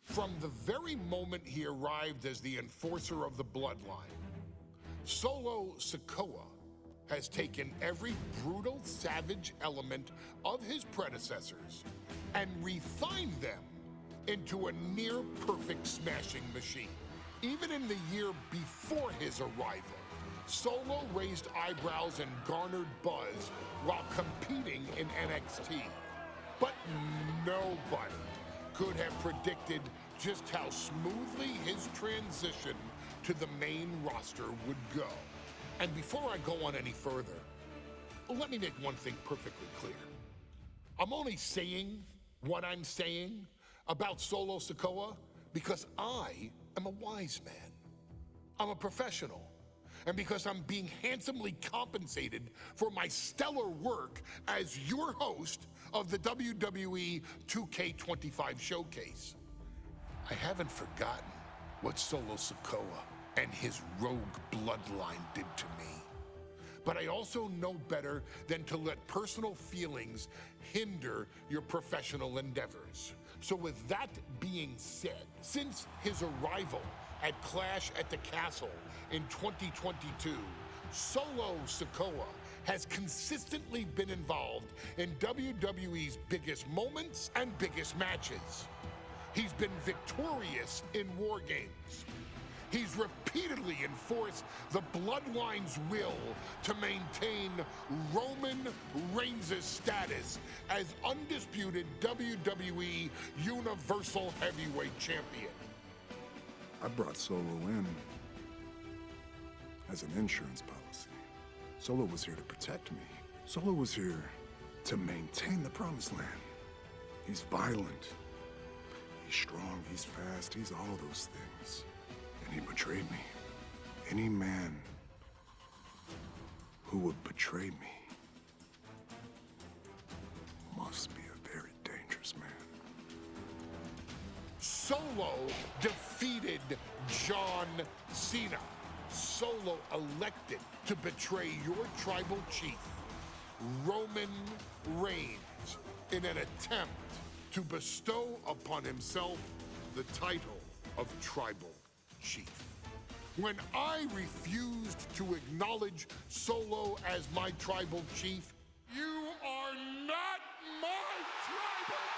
From the very moment he arrived as the enforcer of the bloodline, Solo Sikoa has taken every brutal, savage element of his predecessors and refined them into a near-perfect smashing machine. Even in the year before his arrival, Solo raised eyebrows and garnered buzz while competing in NXT. But nobody could have predicted just how smoothly his transition to the main roster would go. And before I go on any further, let me make one thing perfectly clear. I'm only saying what I'm saying about Solo Sikoa because I am a wise man. I'm a professional. And because I'm being handsomely compensated for my stellar work as your host of the WWE 2K25 showcase. I haven't forgotten what Solo Sikoa and his rogue bloodline did to me. But I also know better than to let personal feelings hinder your professional endeavors. So with that being said, since his arrival at Clash at the Castle in 2022, Solo Sikoa has consistently been involved in WWE's biggest moments and biggest matches. He's been victorious in War Games. He's repeatedly enforced the Bloodline's will to maintain Roman Reigns' status as undisputed WWE Universal Heavyweight Champion. I brought Solo in as an insurance policy. Solo was here to protect me. Solo was here to maintain the Promised Land. He's violent. He's strong, he's fast, he's all those things. And he betrayed me. Any man who would betray me must be a very dangerous man. Solo defeated John Cena. Solo elected to betray your tribal chief, Roman Reigns, in an attempt to bestow upon himself the title of tribal chief. When I refused to acknowledge Solo as my tribal chief, you are not my tribal.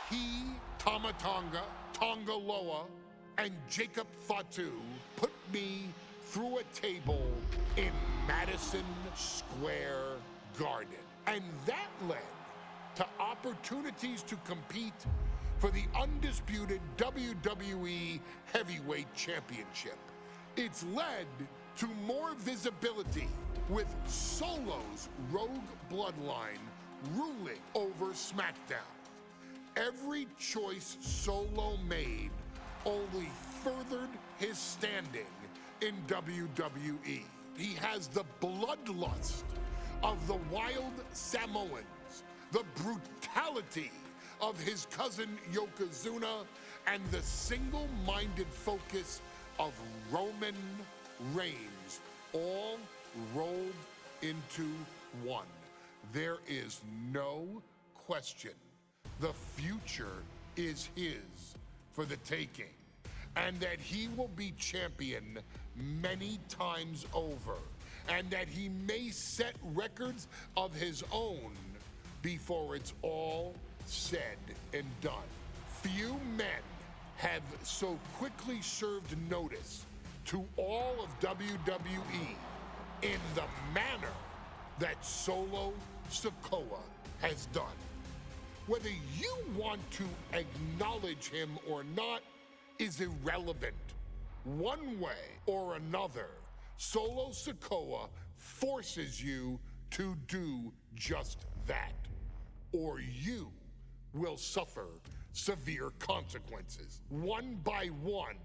He, Tamatonga, Tongaloa, and Jacob Fatu put me through a table in Madison Square Garden. And that led to opportunities to compete for the undisputed WWE Heavyweight Championship. It's led to more visibility with Solo's rogue bloodline ruling over SmackDown. Every choice Solo made only furthered his standing in WWE. He has the bloodlust of the wild Samoans, the brutality of his cousin Yokozuna, and the single-minded focus of Roman Reigns, all rolled into one. There is no question the future is his for the taking, and that he will be champion many times over, and that he may set records of his own before it's all said and done. Few men have so quickly served notice to all of WWE in the manner that Solo Sikoa has done. Whether you want to acknowledge him or not is irrelevant. One way or another, Solo Sikoa forces you to do just that, or you will suffer severe consequences. One by one,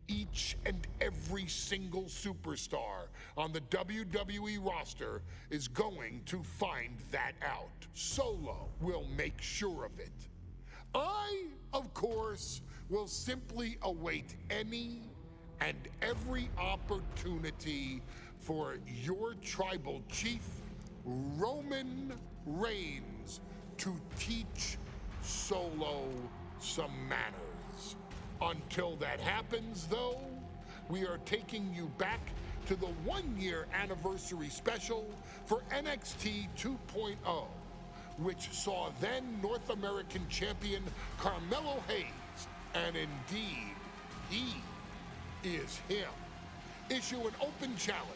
each and every single superstar on the WWE roster is going to find that out. Solo will make sure of it. I, of course, will simply await any and every opportunity for your tribal chief, Roman Reigns, to teach Solo some manners. Until that happens, though, we are taking you back to the one-year anniversary special for NXT 2.0, which saw then North American champion Carmelo Hayes, and indeed, he is him, issue an open challenge.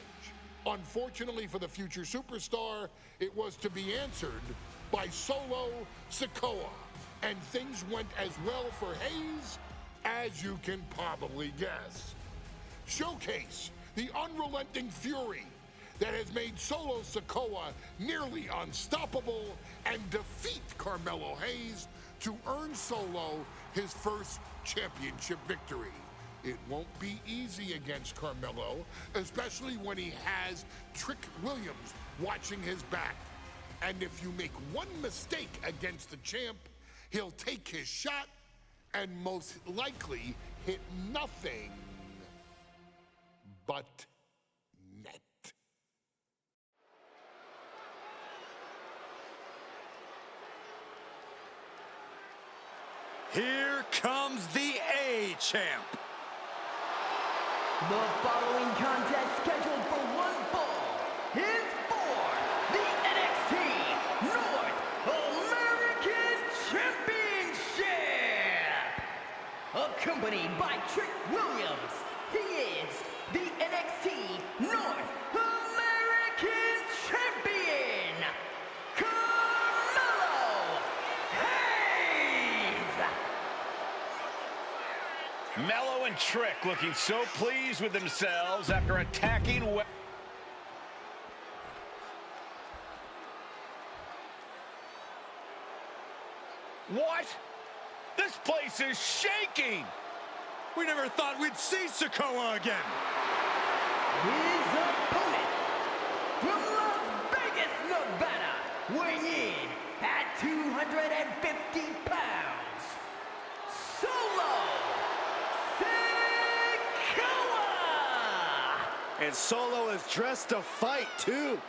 Unfortunately for the future superstar, it was to be answered by Solo Sikoa, and things went as well for Hayes as you can probably guess. Showcase the unrelenting fury that has made Solo Sikoa nearly unstoppable and defeat Carmelo Hayes to earn Solo his first championship victory. It won't be easy against Carmelo, especially when he has Trick Williams watching his back. And if you make one mistake against the champ, he'll take his shot and most likely hit nothing but net. Here comes the A-Champ. The following contest scheduled for one fall is for the NXT North American Championship. Accompanied by Trick Williams, he is the NXT North American Champion, Carmelo Hayes. Mello and Trick looking so pleased with themselves after attacking What? This place is shaking! We never thought we'd see Sikoa again. His opponent from Las Vegas, Nevada, weighing in at 250 pounds, Solo Sikoa! And Solo is dressed to fight, too.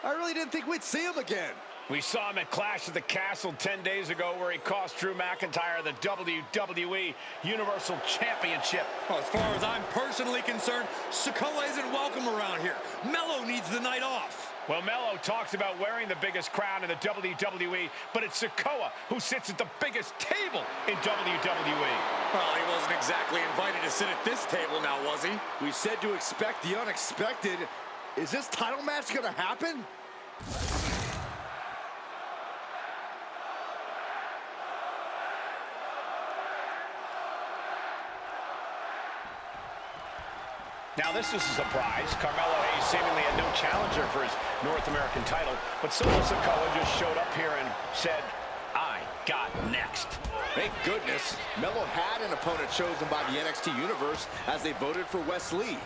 I really didn't think we'd see him again. We saw him at Clash at the Castle 10 days ago where he cost Drew McIntyre the WWE Universal Championship. Well, as far as I'm personally concerned, Sikoa isn't welcome around here. Mello needs the night off. Well, Mello talks about wearing the biggest crown in the WWE, but it's Sikoa who sits at the biggest table in WWE. Well, he wasn't exactly invited to sit at this table now, was he? We said to expect the unexpected. Is this title match going to happen? Now, this is a surprise. Carmelo Hayes seemingly had no challenger for his North American title, but Solo Sikoa just showed up here and said, I got next. Thank goodness. Mello had an opponent chosen by the NXT Universe as they voted for Wes Lee.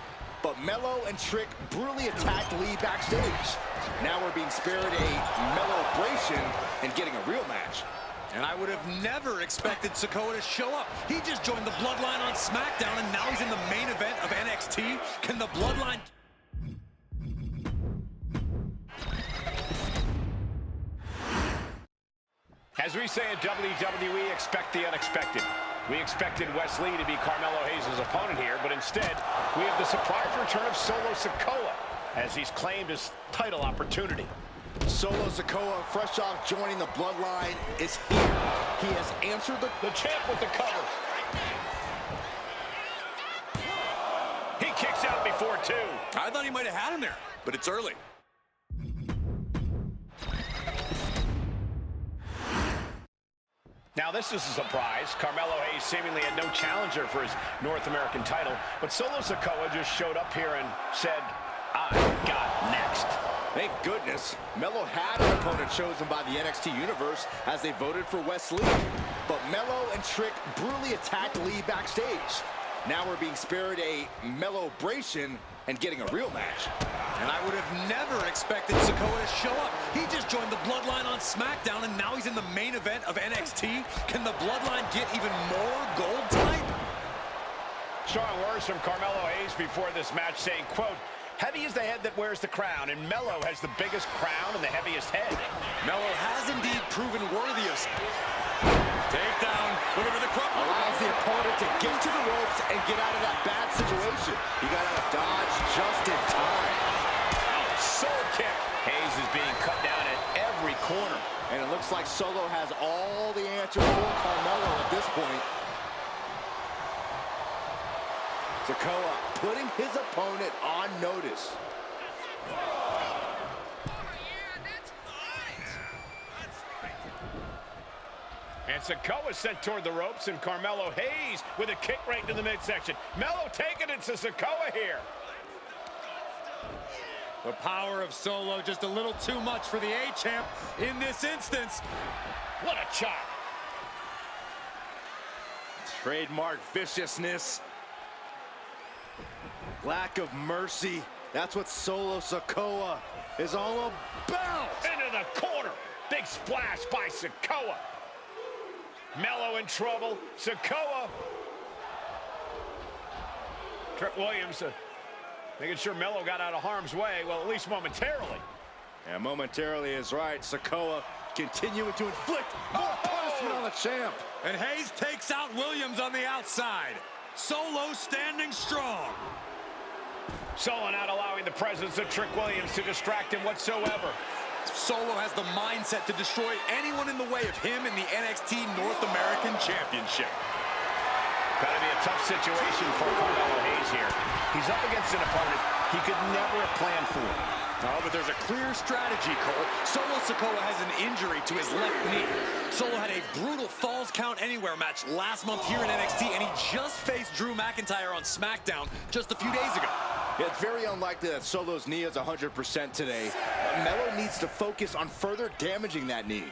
But Mello and Trick brutally attacked Lee backstage. Now we're being spared a Mello-bration and getting a real match. And I would have never expected Sikoa to show up. He just joined the Bloodline on SmackDown, and now he's in the main event of NXT. Can the Bloodline... As we say at WWE, expect the unexpected. We expected Wes Lee to be Carmelo Hayes' opponent here, but instead, we have the surprise return of Solo Sikoa as he's claimed his title opportunity. Solo Sikoa, fresh off joining the Bloodline, is here. He has answered the champ with the cover. He kicks out before two. I thought he might have had him there, but it's early. Now, this is a surprise. Carmelo Hayes seemingly had no challenger for his North American title, but Solo Sikoa just showed up here and said, I got next. Thank goodness. Mello had an opponent chosen by the NXT Universe as they voted for Wes Lee. But Mello and Trick brutally attacked Lee backstage. Now we're being spared a Mello-bration and getting a real match. And I would have never expected Sikoa to show up. He just joined the Bloodline on SmackDown, and now he's in the main event of NXT. Can the Bloodline get even more gold type? Strong words from Carmelo Hayes before this match saying, quote, Heavy is the head that wears the crown, and Melo has the biggest crown and the heaviest head. Melo has indeed proven worthy of... Takedown, looking for the crumple. Allows the opponent to get to the ropes and get out of that bad situation. He got out of dodge just in time. Soul kick. Hayes is being cut down at every corner. And it looks like Solo has all the answers for Carmelo at this point. Sikoa putting his opponent on notice. And Sikoa sent toward the ropes, and Carmelo Hayes with a kick right into the midsection. Melo taking it to Sikoa here. The power of Solo just a little too much for the A-champ in this instance. What a chop. Trademark viciousness. Lack of mercy. That's what Solo Sikoa is all about. Into the corner. Big splash by Sikoa. Melo in trouble. Sikoa. Trick Williams making sure Melo got out of harm's way, well, at least momentarily. And momentarily is right. Sikoa continuing to inflict more punishment on the champ. And Hayes takes out Williams on the outside. Solo standing strong. Solo not allowing the presence of Trick Williams to distract him whatsoever. Solo has the mindset to destroy anyone in the way of him in the NXT North American Championship. Gotta be a tough situation for Carmelo Hayes here. He's up against an opponent he could never have planned for. Oh, but there's a clear strategy, Cole. Solo Sikoa has an injury to his left knee. Solo had a brutal Falls Count Anywhere match last month here in NXT, and he just faced Drew McIntyre on SmackDown just a few days ago. Yeah, it's very unlikely that Solo's knee is 100% today. Melo needs to focus on further damaging that knee.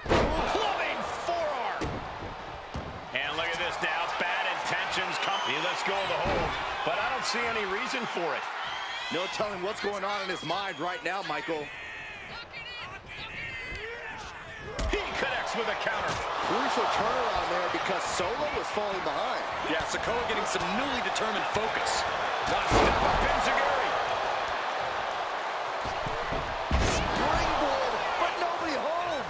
Clubbing forearm. And look at this now. Bad intentions. He lets go of the hold, but I don't see any reason for it. No telling what's going on in his mind right now, Michael. He connects with a counter. Crucial turnaround there because Solo was falling behind. Yeah, Sikoa getting some newly determined focus. Not step up, Enziguri. Springboard, but nobody home.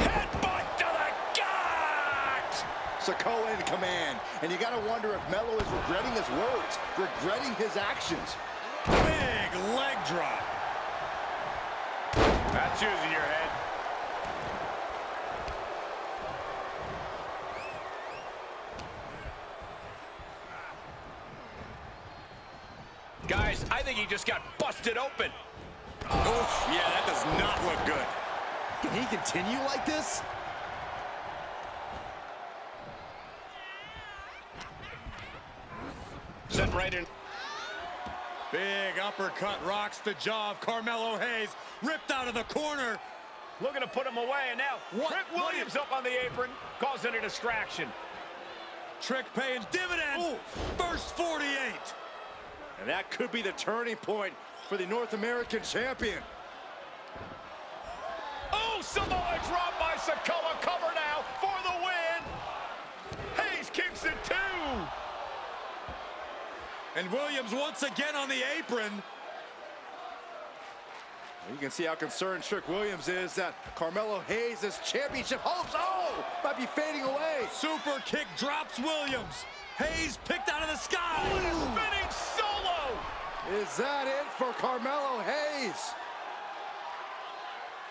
Headbutt to the gut. Sikoa in command, and you gotta wonder if Melo is regretting his words, regretting his actions. Big leg drop. That's using your head. Guys, I think he just got busted open. Oof, yeah, that does not look good. Can he continue like this? Set right in. Big uppercut rocks the jaw of Carmelo Hayes. Ripped out of the corner. Looking to put him away, and now Trick Williams up on the apron, causing a distraction. Trick paying dividends. Ooh. First 48. And that could be the turning point for the North American champion. Oh, Samoa drop by Sikoa. Cover now for the win. Hayes kicks it too. And Williams once again on the apron. You can see how concerned Trick Williams is that Carmelo Hayes' championship hopes, might be fading away. Super kick drops Williams. Hayes picked out of the sky. Spinning Solo. Is that it for Carmelo Hayes?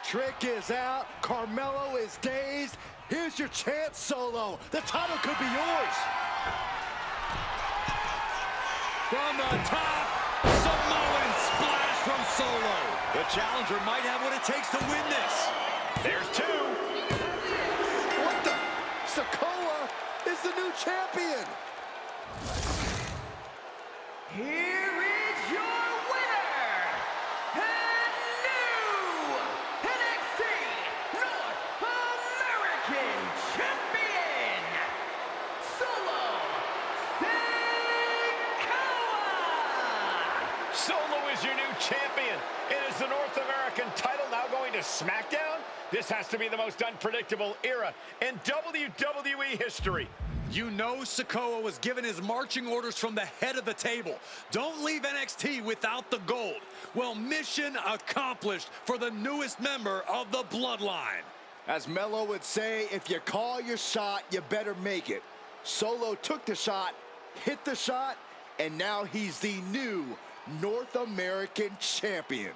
Trick is out. Carmelo is dazed. Here's your chance, Solo. The title could be yours. From the top, Samoan splash from Solo. The challenger might have what it takes to win this. There's two. What the? Sikoa is the new champion. Here is your winner, and new NXT North American Champion, Solo Sikoa! Solo is your new champion. It is the North American title now going to SmackDown. This has to be the most unpredictable era in WWE history. You know Sikoa was given his marching orders from the head of the table. Don't leave NXT without the gold. Well, mission accomplished for the newest member of the Bloodline. As Melo would say, if you call your shot, you better make it. Solo took the shot, hit the shot, and now he's the new North American champion.